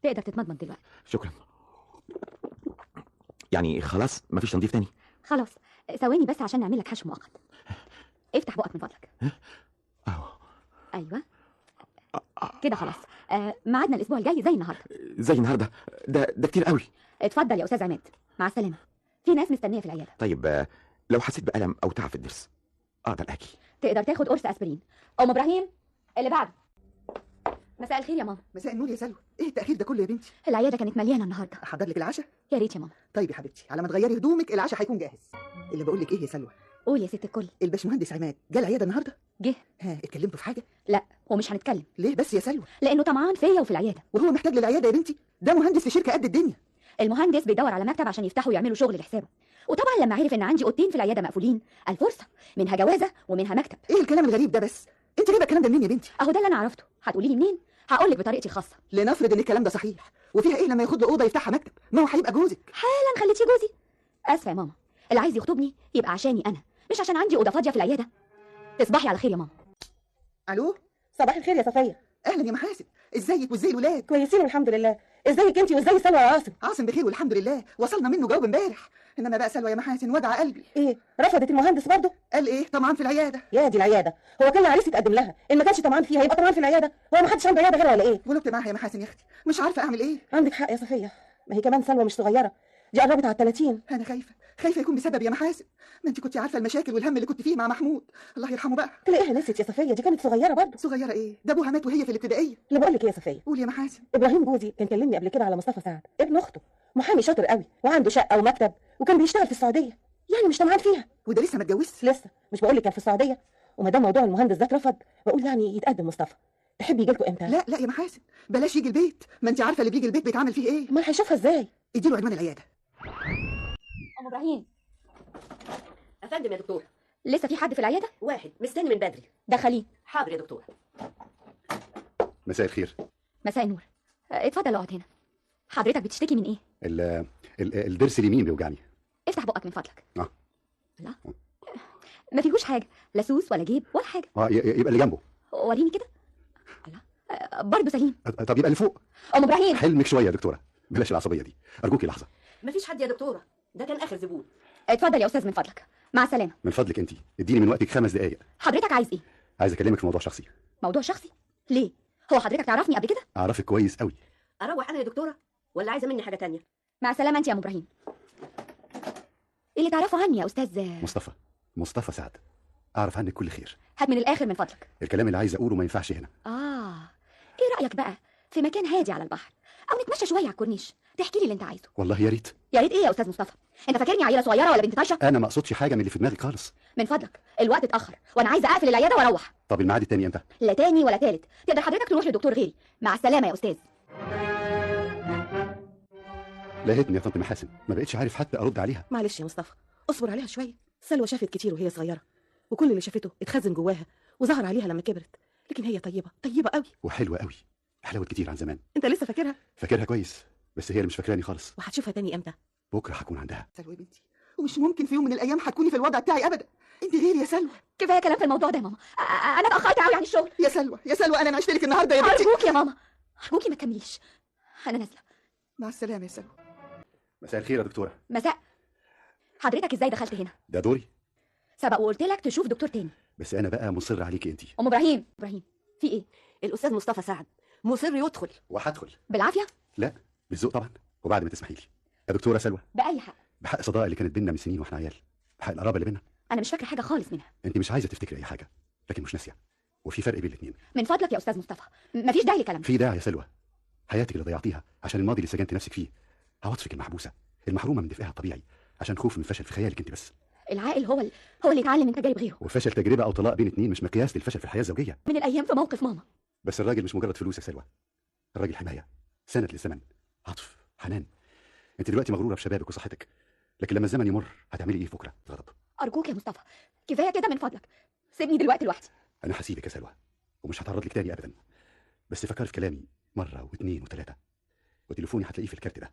تقدر تتمضمض دلوقتي. شكرا. يعني خلاص مفيش تنظيف تاني؟ خلاص، ثواني بس عشان نعمل لك حشو مؤقت. افتح بقك من فضلك. اهو. ايوه كده خلاص. ميعادنا الاسبوع الجاي زي النهارده. زي النهارده؟ ده كتير قوي. اتفضل يا استاذ عماد، مع السلامه. في ناس مستنيه في العياده. طيب لو حسيت بألم او تعب في الضرس اقدر اجي؟ تقدر تاخد قرص اسبرين. ام ابراهيم اللي بعده. مساء الخير يا ماما. مساء النور يا سلوى. ايه التأخير ده كله يا بنتي؟ العياده كانت مليانه النهارده. احضر لك العشاء؟ يا ريت يا ماما. طيب يا حبيبتي، على ما تغيري هدومك العشاء هيكون جاهز. اللي بقول لك ايه يا سلوى، قول يا ست الكل. الباشمهندس عماد جه العياده النهارده؟ جه. ها، اتكلمتوا في حاجه؟ لا، هو مش هنتكلم. ليه بس يا سلوى؟ لانه طمعان فيا وفي العياده. وهو محتاج للعياده يا بنتي؟ ده مهندس في شركه قد الدنيا. المهندس بيدور على مكتب عشان يفتحوا ويعملوا شغل لحسابه، وطبعا لما عرف ان عندي اوضتين في العياده مقفولين الفرصه منها جوازه ومنها مكتب. ايه الكلام الغريب ده بس؟ انت جايبه الكلام ده منين يا بنتي؟ اهو ده اللي انا عرفته. هتقولي لي منين؟ هقول لك بطريقتي الخاصه. لنفرض ان الكلام ده صحيح، وفيها ايه لما ياخد له اوضه يفتحها مكتب؟ ما هو هيبقى جوزك. حالا خليتيه جوزي. اسفه يا ماما، اللي عايز يخطبني يبقى عشاني انا، مش عشان عندي اوضه فاضيه في العياده. تصبحي على خير يا ماما. الو، صباح الخير يا صفيه. اهلا يا محاسن، ازيك وازاي الولاد؟ كويسين والحمد لله. ازيك انت وازاي سلوى يا عاصم؟ عاصم بخير والحمد لله، وصلنا منه جواب امبارح. انما بقى سلوى يا محاسن وجع قلبي. ايه، رفضت المهندس برضه؟ قال ايه؟ طمعان في العياده. يا دي العياده، هو كان عريس يتقدم لها، ان ما كانش طمعان فيها يبقى طمعان في العياده. هو ما حدش عنده عياده غيرها ولا ايه؟ غلبت معاها يا محاسن يا اختي، مش عارفه اعمل ايه. عندك حق يا صفيه، ما هي كمان سلوى مش صغيره، دي قربت على 30. انا خايفه يكون بسبب يا محاسن. ما انت كنت عارفه المشاكل والهم اللي كنت فيه مع محمود، الله يرحمه بقى. تلاقيها نسيت يا صفيه، دي كانت صغيره برضه. صغيره ايه؟ ده ابوها مات وهي في الابتدائيه. اللي بقول لك ايه يا صفيه، قول يا محاسن. ابراهيم جوزي كان كلمني قبل كده على مصطفى سعد ابن اخته، محامي شاطر قوي وعنده شقه ومكتب وكان بيشتغل في السعوديه، يعني مش طمعان فيها. وده لسه ما اتجوزش؟ لسه، مش بقول لك كان في السعوديه. وما دام موضوع المهندس ده اترفض، بقول يعني يتقدم مصطفى. تحبي يجي لكم امتى؟ لا يا محاسن، بلاش يجي البيت، ما انت عارفه اللي بيجي البيت بيتعمل فيه ايه. ما هيشوفها ازاي؟ اديله عنوان العياده. ام ابراهيم. افندم يا دكتور. لسه في حد في العياده؟ واحد مستني من بدري. دخليه. حاضر يا دكتور. مساء الخير. مساء النور. اتفضل اقعد هنا. حضرتك بتشتكي من ايه؟ الضرس اليمين بيوجعني. افتح بقك من فضلك. لا، آه. ما فيهوش حاجه، لا سوس ولا جيب ولا حاجه. يبقى اللي جنبه. وريني كده. الله، برضه سليم. طب يبقى اللي فوق. ام ابراهيم. حلمك شويه يا دكتوره، بلاش العصبيه دي ارجوكي لحظه. مفيش حد يا دكتوره، ده كان اخر زبون. اتفضل يا استاذ من فضلك، مع السلامه. من فضلك انت اديني من وقتك 5 دقائق. حضرتك عايز ايه؟ عايز اكلمك في موضوع شخصي. موضوع شخصي؟ ليه؟ هو حضرتك تعرفني قبل كده؟ اعرفك كويس قوي. اروح انا يا دكتوره ولا عايزه مني حاجه تانية؟ مع السلامه انت يا ام ابراهيم. اللي تعرفه عني يا استاذ مصطفى سعد، اعرف عنك كل خير. هات من الاخر من فضلك. الكلام اللي عايز اقوله ما ينفعش هنا. ايه رايك بقى في مكان هادي على البحر، او نتمشى شويه على الكورنيش، تحكي لي اللي انت عايزه. والله يا ريت. يا ريت ايه يا استاذ مصطفى؟ انت فاكرني عيله صغيره ولا بنت طايشه؟ انا ما اقصدش حاجه من اللي في دماغك خالص. من فضلك، الوقت اتاخر وانا عايزه اقفل العياده واروح. طب الميعاد التاني امتى؟ لا تاني ولا تالت، تقدر حضرتك تروح لدكتور غيري. مع السلامه يا استاذ. لقيتني يا طنط محاسن، ما بقتش عارف حتى ارد عليها. معلش يا مصطفى، اصبر عليها شويه. سلوى شافت كتير وهي صغيره، وكل اللي شافته اتخزن جواها وظهر عليها لما كبرت، لكن هي طيبه قوي وحلوه قوي، حلاوه كتير عن زمان. انت لسه فاكرها؟ فاكرها كويس، بس هي اللي مش فاكراني خالص. وهتشوفها تاني امتى؟ بكره هكون عندها. سلوى يا بنتي، ومش ممكن في يوم من الايام هتكوني في الوضع بتاعي ابدا. انت غير يا سلوى. كفايه كلام في الموضوع ده يا ماما. انا اتاخرت قوي عن الشغل. يا سلوى انا عشت لك النهارده يا بنتي. ارجوك يا ماما، ارجوكي ما تكمليش، انا نازله. مع السلامه يا سلوى. مساء الخير يا دكتوره. مساء. حضرتك ازاي دخلت هنا؟ ده دوري. سبق وقلت لك تشوف دكتور تاني. بس انا بقى مصر عليكي انت. ام ابراهيم. في ايه؟ الاستاذ مصطفى سعد مصر يدخل. وهدخل. بالعافيه؟ لا، بالذوق طبعا، وبعد ما تسمحي لي. يا دكتوره سلوى، باي حق؟ بحق الصداقه اللي كانت بينا من سنين واحنا عيال، بحق القرابه اللي بينا. انا مش فاكره حاجه خالص منها. انت مش عايزه تفتكري اي حاجه، لكن مش ناسيه، وفي فرق بين الاثنين. من فضلك يا استاذ مصطفى، مفيش داعي لكلام. في داعي يا سلوى. حياتك اللي ضيعتيها عشان الماضي اللي سجنت نفسك فيه، عواطفك المحبوسه المحرومه من دفئها الطبيعي عشان خوف من فشل في خيالك انت بس. العاقل هو اللي يتعلم من تجارب غيره. وفشل تجربه او طلاق بين اتنين مش مقياس للفشل في الحياه الزوجيه. من الايام في موقف ماما. بس الراجل مش مجرد فلوس يا سلوى، الراجل حمايه، سند للزمن، عطف، حنان. انت دلوقتي مغروره بشبابك وصحتك، لكن لما الزمن يمر هتعملي ايه بكره؟ غضب. ارجوك يا مصطفى، كفايه كده من فضلك، سيبني دلوقتي لوحدي. انا هسيبك يا سلوى، ومش هتعرض لك تاني ابدا، بس فكر في كلامي مره واثنين وثلاثه، وتليفوني هتلاقيه في الكارت ده.